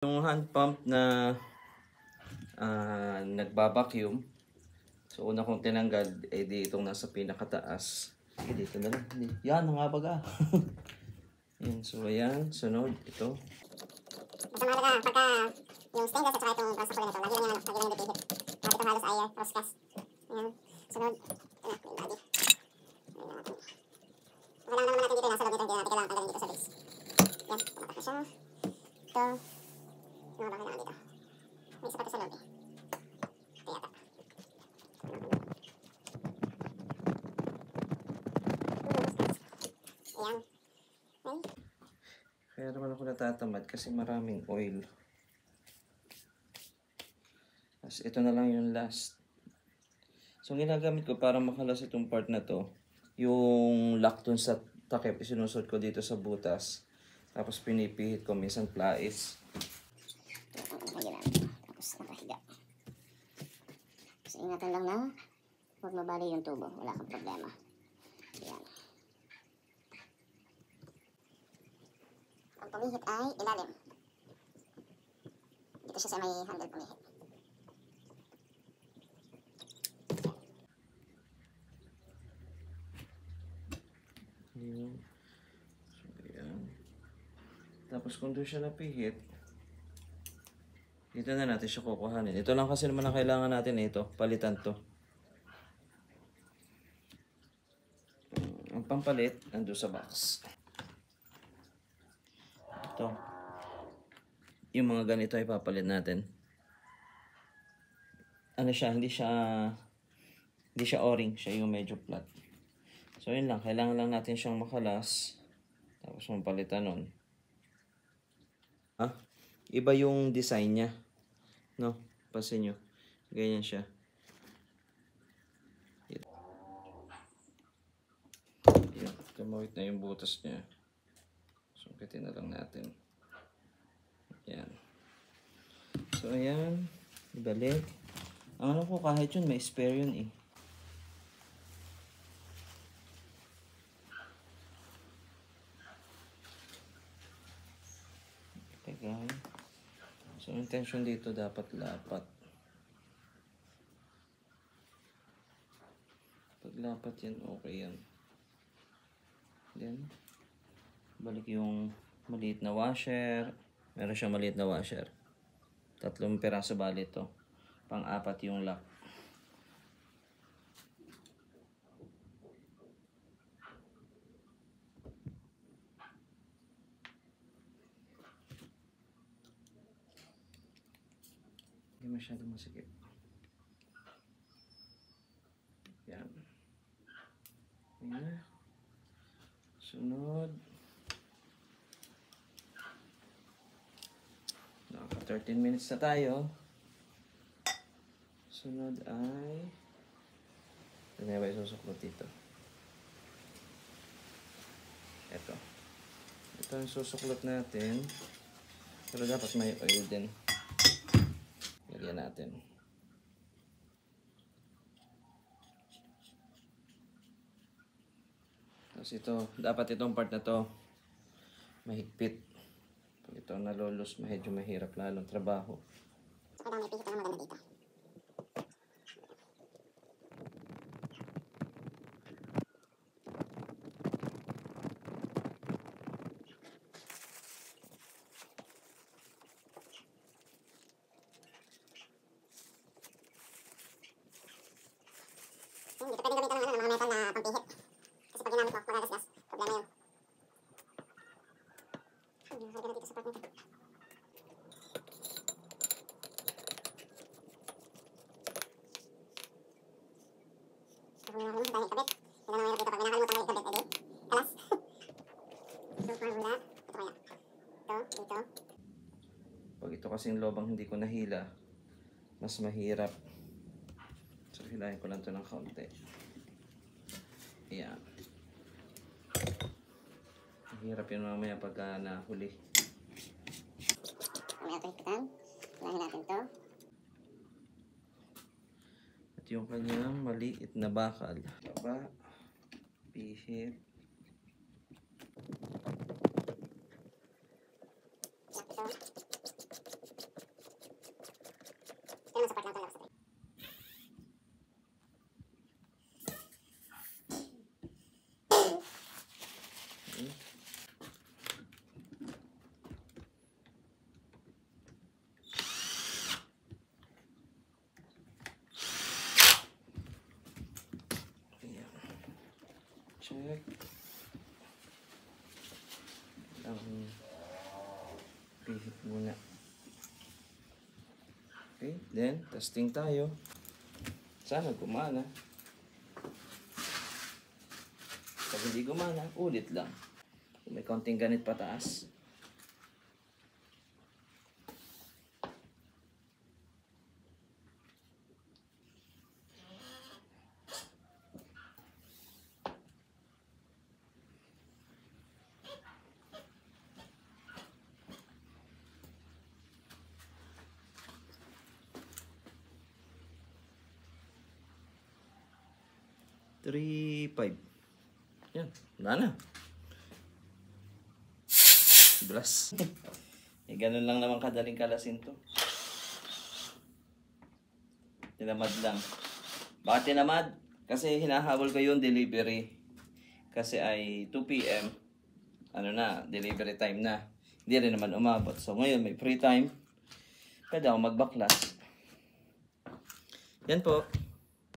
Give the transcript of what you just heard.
Yung hand pump na nagbabacuum. So una kong tinanggal, di itong nasa pinakataas. Dito na lang. Yan, nangabaga. Yan, so ayan, sunod, ito. Basta mahalaga, pagka yung stainless at saka itong brass na kulay na ito, lagi lang yan, lagi lang yung dipihit. Ito halos ay roscas. Ayan, sunod, ito na, yung body. Ayan natin. Kailangan naman natin dito, nasa loob nito, hindi natin kailangan tanggalin dito sa base. Yan, tumatak na siya. Ito, ano ba kailangan dito? May isa pa ito sa loob eh. Ito yata. Ayan. Okay. Kaya naman ako natatamad kasi maraming oil. Tapos ito na lang yung last. So ginagamit ko para makalas itong part na to. Yung lock dun sa takip, isinusot ko dito sa butas. Tapos pinipihit ko, minsan plais. Tapos nakahiga. So ingatan lang na huwag mabali yung tubo. Wala kang problema. Ayan. Ang pumihit ay ilalim. Dito siya sa may handle pumihit. Yun. So, ayan. Tapos kung doon siya napihit, dito na natin siya kukuhanin. Ito lang kasi naman ang kailangan natin ito. Palitan to. Ang pampalit, nandun sa box. Ito. Yung mga ganito ay papalit natin. Ano siya, hindi siya o-ring. Siya yung medyo flat. So yun lang, kailangan lang natin siyang makalas. Tapos mapalitan nun. Iba yung design niya. No? Pasin nyo. Ganyan siya. Yan. Tumawit na yung butas niya. Sungkitin na lang natin. Yan. So ayan. Ibalik. Ang ano ko kahit yun, may spare yun eh. So, intention dito dapat lapat. Pag lapat yan, okay yan. Then, balik yung maliit na washer. Meron siyang maliit na washer. 3 piraso bali ito. Pang-4 yung lock. Hindi masyadong masikip. Yan. Yan. Sunod. Naka 13 minutes na tayo. Sunod ay... Ito na ba isusuklot dito? Ito. Ito ang susuklot natin. Pero dapat may oil din. Lagyan natin. Tapos ito, dapat itong part na to mahigpit. Pag ito nalulus, medyo mahirap lalong trabaho. So kailangan may pihit na maganda dito. Hindi ka pwedeng gamitan ng mga metal na pampihit. Kasi pag ginamit mo, magagasgas. Problema yun. Hindi nakarga na dito sa part nito. So kung nakalimutan tayo ikabit, hindi na mahirap dito. Pag nakalimutan tayo ikabit, edi, kalas. So formula, ito kaya. Ito, dito. Pag ito kasing lobang hindi ko nahila, mas mahirap. So hilahin ko lang ito ng kaunti. Ayan. Mahirap yun mamaya pagka nahuli. Kung ito higpitan, hilahin natin ito. At yung kanyang maliit na bakal. Baba, pihit. Ito. Check. Pihit muna. Okay, then testing tayo. Sana gumana. Pag hindi gumana, ulit lang. Kung may konting ganit pataas. Three, 5. Yan, wala na. Blast. Ganun lang naman kadaling kalasin to. Tinamad lang. Bakit tinamad? Kasi hinahabol ko yung delivery. Kasi ay 2 PM. Ano na, delivery time na. Hindi rin naman umabot. So ngayon may free time. Pwede ako magbaklas. Yan po.